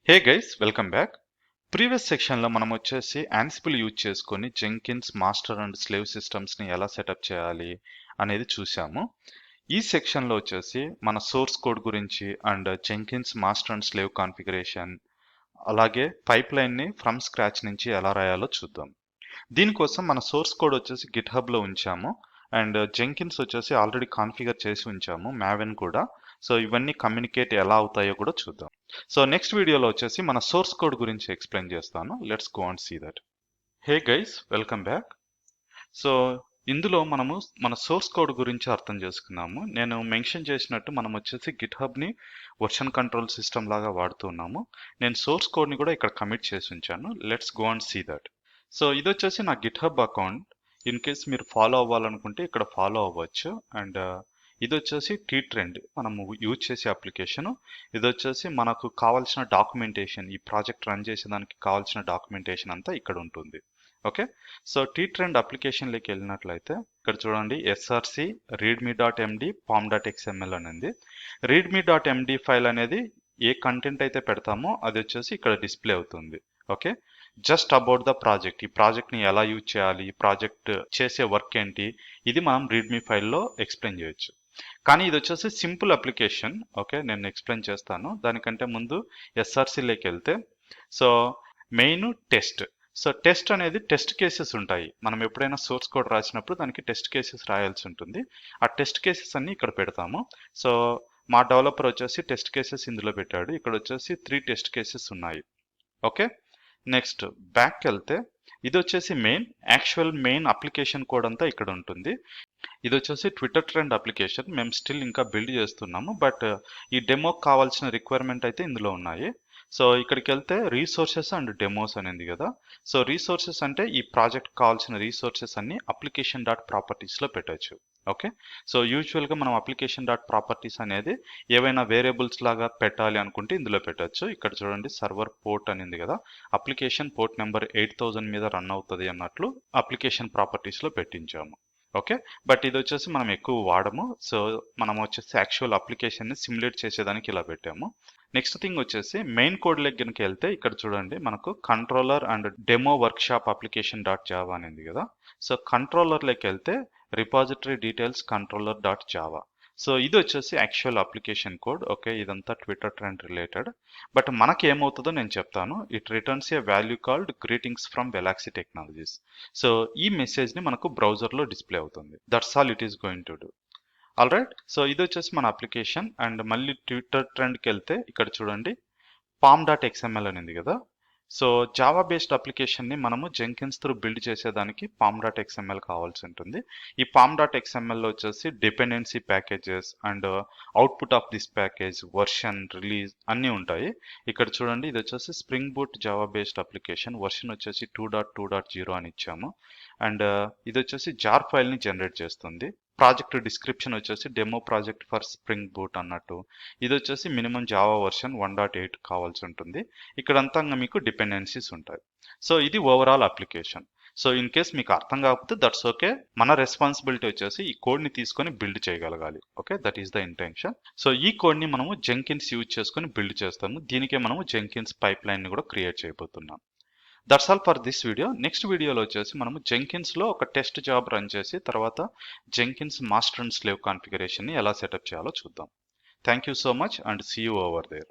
హే guys, welcome back. Previous సెక్షన్లో మనం వచ్చేసి యాన్సిబుల్ యూజ్ చేసుకొని జెంకిన్స్ మాస్టర్ అండ్ స్లేవ్ సిస్టమ్స్ని ఎలా సెటప్ చేయాలి అనేది చూసాము. ఈ సెక్షన్లో వచ్చేసి మన సోర్స్ కోడ్ గురించి and Jenkins master and slave configuration, అలాగే పైప్ లైన్ని ఫ్రమ్ స్క్రాచ్ నుంచి ఎలా రాయాలో చూద్దాం. దీనికోసం మన సోర్స్ కోడ్ వచ్చేసి గిట్ హబ్లో ఉంచాము అండ్ జెంకిన్స్ వచ్చేసి ఆల్రెడీ కాన్ఫిగర్ చేసి ఉంచాము, మావెన్ కూడా. సో ఇవన్నీ కమ్యూనికేట్ ఎలా అవుతాయో కూడా చూద్దాం. సో నెక్స్ట్ వీడియోలో వచ్చేసి మన సోర్స్ కోడ్ గురించి ఎక్స్ప్లెయిన్ చేస్తాను. Let's go and see that. Hey guys, welcome back. So ఇందులో మనము మన సోర్స్ కోడ్ గురించి అర్థం చేసుకున్నాము. నేను మెన్షన్ చేసినట్టు మనం వచ్చేసి గిట్ హబ్ని వర్షన్ కంట్రోల్ సిస్టమ్ లాగా వాడుతున్నాము. నేను సోర్స్ కోడ్ని కూడా ఇక్కడ కమిట్ చేసి ఉంచాను. Let's go and see that. So ఇది వచ్చేసి నా GitHub account. In case మీరు ఫాలో అవ్వాలనుకుంటే ఇక్కడ ఫాలో అవ్వచ్చు. అండ్ ఇది వచ్చేసి టీ ట్రెండ్ మనము యూజ్ చేసే అప్లికేషన్. ఇది వచ్చేసి మనకు కావాల్సిన డాక్యుమెంటేషన్, ఈ ప్రాజెక్ట్ రన్ చేసేదానికి కావాల్సిన డాక్యుమెంటేషన్ అంతా ఇక్కడ ఉంటుంది. ఓకే, సో టీ ట్రెండ్ అప్లికేషన్లోకి వెళ్ళినట్లయితే ఇక్కడ చూడండి, ఎస్ఆర్సి readme.md pom.xml అనేది. readme.md ఫైల్ అనేది ఏ కంటెంట్ అయితే పెడతామో అది వచ్చేసి ఇక్కడ డిస్ప్లే అవుతుంది. Okay, just about the project, ఈ ప్రాజెక్ట్ని ఎలా యూజ్ చేయాలి, ఈ ప్రాజెక్ట్ చేసే వర్క్ ఏంటి, ఇది మనం రీడ్మీ ఫైల్లో ఎక్స్ప్లెయిన్ చేయొచ్చు. కానీ ఇది వచ్చేసి సింపుల్ అప్లికేషన్. ఓకే, నేను ఎక్స్ప్లెయిన్ చేస్తాను. దానికంటే ముందు ఎస్ఆర్సీలోకి వెళ్తే, so main test. So test అనేది టెస్ట్ కేసెస్ ఉంటాయి. మనం ఎప్పుడైనా సోర్స్ కోడ్ రాసినప్పుడు దానికి టెస్ట్ కేసెస్ రాయాల్సి ఉంటుంది. ఆ టెస్ట్ కేసెస్ అన్ని ఇక్కడ పెడతాము. సో మా డెవలపర్ వచ్చేసి టెస్ట్ కేసెస్ ఇందులో పెట్టాడు. ఇక్కడ వచ్చేసి 3 టెస్ట్ కేసెస్ ఉన్నాయి. ఓకే, నెక్స్ట్ బ్యాక్ వెళ్తే ఇది వచ్చేసి యాక్చువల్ మెయిన్ అప్లికేషన్ కోడ్ అంతా ఇక్కడ ఉంటుంది. ఇది వచ్చేసి ట్విట్టర్ ట్రెండ్ అప్లికేషన్. మేము స్టిల్ ఇంకా బిల్డ్ చేస్తున్నాము, బట్ ఈ డెమోకి కావాల్సిన రిక్వైర్మెంట్ అయితే ఇందులో ఉన్నాయి. సో ఇక్కడికి వెళ్తే రీసోర్సెస్ అండ్ డెమోస్ అనేది కదా. సో రీసోర్సెస్ అంటే ఈ ప్రాజెక్ట్ కావాల్సిన రీసోర్సెస్ అన్ని అప్లికేషన్ డాట్ ప్రాపర్టీస్లో పెట్టచ్చు. ఓకే, సో యూజువల్గా మనం అప్లికేషన్ డాట్ ప్రాపర్టీస్ అనేది ఏవైనా వేరియబుల్స్ లాగా పెట్టాలి అనుకుంటే ఇందులో పెట్టచ్చు. ఇక్కడ చూడండి, సర్వర్ పోర్ట్ అనేది కదా, అప్లికేషన్ పోర్ట్ నెంబర్ 8000 మీద రన్ అవుతుంది అన్నట్లు అప్లికేషన్ ప్రాపర్టీస్లో పెట్టించాము. ఓకే, బట్ ఇది వచ్చేసి మనం ఎక్కువ వాడము. సో మనం వచ్చేసి యాక్చువల్ అప్లికేషన్ని సిమ్యులేట్ చేసేదానికి ఇలా పెట్టాము. నెక్స్ట్ థింగ్ వచ్చేసి మెయిన్ కోడ్ లెక్కకి వెళ్తే ఇక్కడ చూడండి, మనకు controller and demo workshop application dot Java అనేది కదా. సో కంట్రోలర్లోకి వెళ్తే repository details controller dot Java. So ఇది వచ్చేసి యాక్చువల్ అప్లికేషన్ కోడ్. ఓకే, ఇదంతా ట్విట్టర్ ట్రెండ్ రిలేటెడ్. బట్ మనకి ఏమవుతుందో నేను చెప్తాను. It returns a value called greetings from Velaxy Technologies. So ఈ మెసేజ్ని మనకు బ్రౌజర్లో డిస్ప్లే అవుతుంది. That's all it is going to do. All right, so ఇది వచ్చేసి మన అప్లికేషన్. అండ్ మళ్ళీ ట్విట్టర్ ట్రెండ్కి వెళ్తే ఇక్కడ చూడండి, pom.xml అనేది కదా. సో జావా బేస్డ్ అప్లికేషన్ని మనము జెంకిన్స్ త్రూ బిల్డ్ చేసేదానికి pom.xml కావాల్సి ఉంటుంది. ఈ pom.xml వచ్చేసి dependency packages and output of this package, version, release అన్నీ ఉంటాయి. ఇక్కడ చూడండి, ఇది వచ్చేసి spring boot Java based application. Version వచ్చేసి 2.2.0 అని ఇచ్చాము. అండ్ ఇది వచ్చేసి జార్ ఫైల్ని జనరేట్ చేస్తుంది. ప్రాజెక్ట్ డిస్క్రిప్షన్ వచ్చేసి demo project for spring boot అన్నట్టు. ఇది వచ్చేసి మినిమం జావా వర్షన్ 1.8 కావాల్సి ఉంటుంది. ఇక్కడంతా మీకు డిపెండెన్సీస్ ఉంటాయి. సో ఇది overall application. So in case మీకు అర్థం కాకపోతే దట్స్ ఓకే. మన రెస్పాన్సిబిలిటీ వచ్చేసి ఈ కోడ్ని తీసుకొని బిల్డ్ చేయగలగాలి. Okay, that is the intention. So ఈ కోడ్ని మనము జెంకిన్స్ యూజ్ చేసుకొని బిల్డ్ చేస్తాము. దీనికే మనము జెంకిన్స్ పైప్ లైన్ని కూడా క్రియేట్ చేయబోతున్నాం. That's all for this video. Next వీడియోలో వచ్చేసి మనము జెంకిన్స్లో ఒక టెస్ట్ జాబ్ రన్ చేసి తర్వాత జెంకిన్స్ మాస్టర్ అండ్ స్లేవ్ కాన్ఫిగరేషన్ని ఎలా సెటప్ చేయాలో చూద్దాం. Thank you so much and see you over there.